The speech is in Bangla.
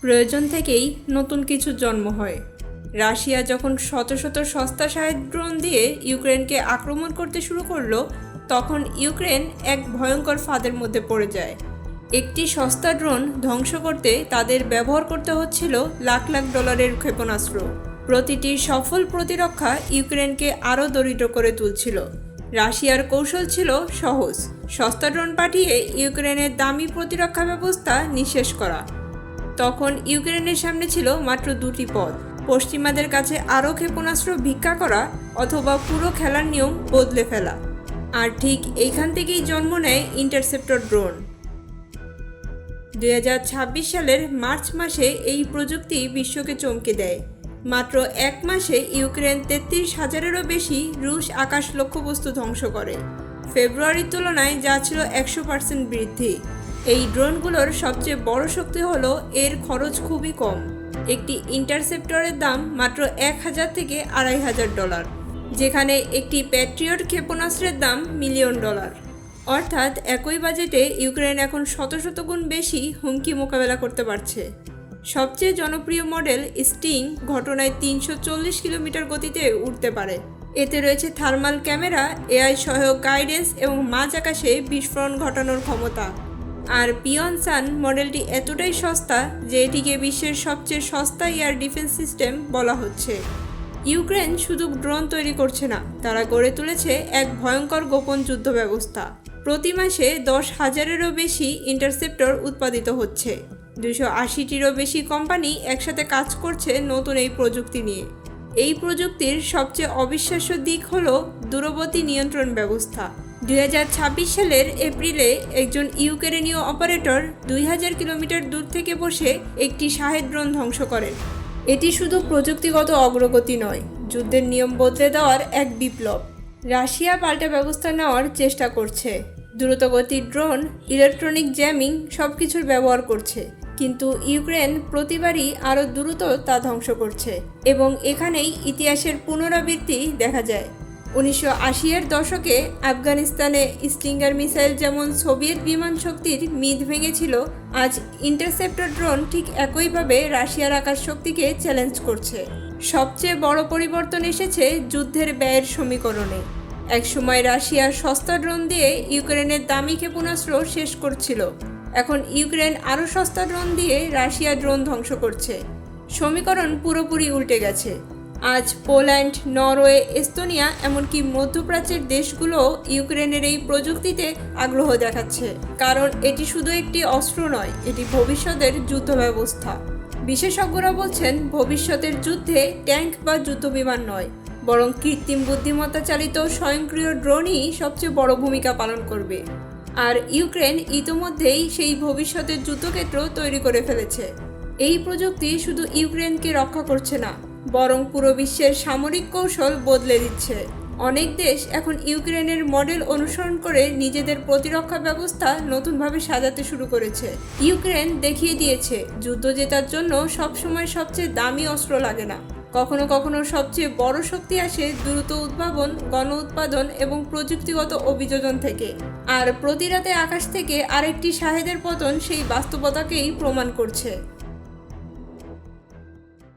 প্রয়োজন থেকেই নতুন কিছু জন্ম হয়। রাশিয়া যখন শত শত সস্তা শাহেদ ড্রোন দিয়ে ইউক্রেনকে আক্রমণ করতে শুরু করলো, তখন ইউক্রেন এক ভয়ঙ্কর ফাঁদের মধ্যে পড়ে যায়। একটি সস্তা ড্রোন ধ্বংস করতে তাদের ব্যবহার করতে হচ্ছিল লাখ লাখ ডলারের ক্ষেপণাস্ত্র। প্রতিটি সফল প্রতিরক্ষা ইউক্রেনকে আরও দরিদ্র করে তুলছিল। রাশিয়ার কৌশল ছিল সহজ, সস্তা ড্রোন পাঠিয়ে ইউক্রেনের দামি প্রতিরক্ষা ব্যবস্থা নিঃশেষ করা। তখন ইউক্রেনের সামনে ছিল মাত্র দুটি পথ: পশ্চিমাদের কাছে আরও ক্ষেপণাস্ত্র ভিক্ষা করা অথবা পুরো খেলার নিয়ম বদলে ফেলা। আর ঠিক এইখান থেকেই জন্ম নেয় ইন্টারসেপ্টর ড্রোন। 2026 সালের মার্চ মাসে এই প্রযুক্তি বিশ্বকে চমকে দেয়। মাত্র এক মাসে ইউক্রেন 33,000-এরও বেশি রুশ আকাশ লক্ষ্যবস্তু ধ্বংস করে। ফেব্রুয়ারির তুলনায় যা ছিল 100% বৃদ্ধি। এই ড্রোনগুলোর সবচেয়ে বড় শক্তি হলো এর খরচ খুবই কম। একটি ইন্টারসেপ্টরের দাম মাত্র $1,000 থেকে $2,500, যেখানে একটি প্যাট্রিয়ট ক্ষেপণাস্ত্রের দাম $1,000,000। অর্থাৎ একই বাজেটে ইউক্রেন এখন শত শত গুণ বেশি হুমকি মোকাবেলা করতে পারছে। সবচেয়ে জনপ্রিয় মডেল স্টিং ঘটনায় 340 কিলোমিটার গতিতে উড়তে পারে। এতে রয়েছে থার্মাল ক্যামেরা, এআই সহায়ক গাইডেন্স এবং মাঝ আকাশে বিস্ফোরণ ঘটানোর ক্ষমতা। আর পিয়নসান মডেলটি এতটাই সস্তা যে এটিকে বিশ্বের সবচেয়ে সস্তা এয়ার ডিফেন্স সিস্টেম বলা হচ্ছে। ইউক্রেন শুধু ড্রোন তৈরি করছে না, তারা গড়ে তুলেছে এক ভয়ঙ্কর গোপন যুদ্ধ ব্যবস্থা। প্রতি মাসে 10,000-এরও বেশি ইন্টারসেপ্টর উৎপাদিত হচ্ছে। 280-টিরও বেশি কোম্পানি একসাথে কাজ করছে নতুন এই প্রযুক্তি নিয়ে। এই প্রযুক্তির সবচেয়ে অবিশ্বাস্য দিক হলো দূরবর্তী নিয়ন্ত্রণ ব্যবস্থা। 2026 সালের এপ্রিলে একজন ইউক্রেনীয় অপারেটর 2000 কিলোমিটার দূর থেকে বসে একটি শাহেদ ড্রোন ধ্বংস করেন। এটি শুধু প্রযুক্তিগত অগ্রগতি নয়, যুদ্ধের নিয়ম বদলে দেওয়ার এক বিপ্লব। রাশিয়া পাল্টা ব্যবস্থা নেওয়ার চেষ্টা করছে। দ্রুতগতির ড্রোন, ইলেকট্রনিক জ্যামিং সবকিছুর ব্যবহার করছে, কিন্তু ইউক্রেন প্রতিবারই আরও দ্রুত তা ধ্বংস করছে। এবং এখানেই ইতিহাসের পুনরাবৃত্তি দেখা যায়। 1980-এর দশকে আফগানিস্তানে স্টিঙ্গার মিসাইল যেমন সোভিয়েত বিমান শক্তির মিথ ভেঙেছিল, আজ ইন্টারসেপ্টর ড্রোন ঠিক একইভাবে রাশিয়ার আকাশ শক্তিকে চ্যালেঞ্জ করছে। সবচেয়ে বড় পরিবর্তন এসেছে যুদ্ধের ব্যয়ের সমীকরণে। একসময় রাশিয়া সস্তা ড্রোন দিয়ে ইউক্রেনের দামি ক্ষেপণাস্ত্র শেষ করছিল। এখন ইউক্রেন আরও সস্তা ড্রোন দিয়ে রাশিয়া ড্রোন ধ্বংস করছে। সমীকরণ পুরোপুরি উল্টে গেছে। আজ পোল্যান্ড, নরওয়ে, এস্তোনিয়া এমনকি মধ্যপ্রাচ্যের দেশগুলো ইউক্রেনের এই প্রযুক্তিতে আগ্রহ দেখাচ্ছে। কারণ এটি শুধু একটি অস্ত্র নয়, এটি ভবিষ্যতের যুদ্ধ ব্যবস্থা। বিশেষজ্ঞরা বলছেন ভবিষ্যতের যুদ্ধে ট্যাঙ্ক বা যুদ্ধবিমান নয়, বরং কৃত্রিম বুদ্ধিমত্তা চালিত স্বয়ংক্রিয় ড্রোনই সবচেয়ে বড় ভূমিকা পালন করবে। আর ইউক্রেন ইতোমধ্যেই সেই ভবিষ্যতের যুদ্ধক্ষেত্র তৈরি করে ফেলেছে। এই প্রযুক্তি শুধু ইউক্রেনকে রক্ষা করছে না, বরং পুরো বিশ্বের সামরিক কৌশল বদলে দিচ্ছে। অনেক দেশ এখন ইউক্রেনের মডেল অনুসরণ করে নিজেদের প্রতিরক্ষা ব্যবস্থা নতুনভাবে সাজাতে শুরু করেছে। ইউক্রেন দেখিয়ে দিয়েছে যুদ্ধ জেতার জন্য সবসময় সবচেয়ে দামি অস্ত্র লাগে না। কখনো কখনো সবচেয়ে বড় শক্তি আসে দ্রুত উদ্ভাবন, গণ উৎপাদন এবং প্রযুক্তিগত অভিযোজন থেকে। আর প্রতি রাতে আকাশ থেকে আরেকটি শাহেদের পতন সেই বাস্তবতাকেই প্রমাণ করছে।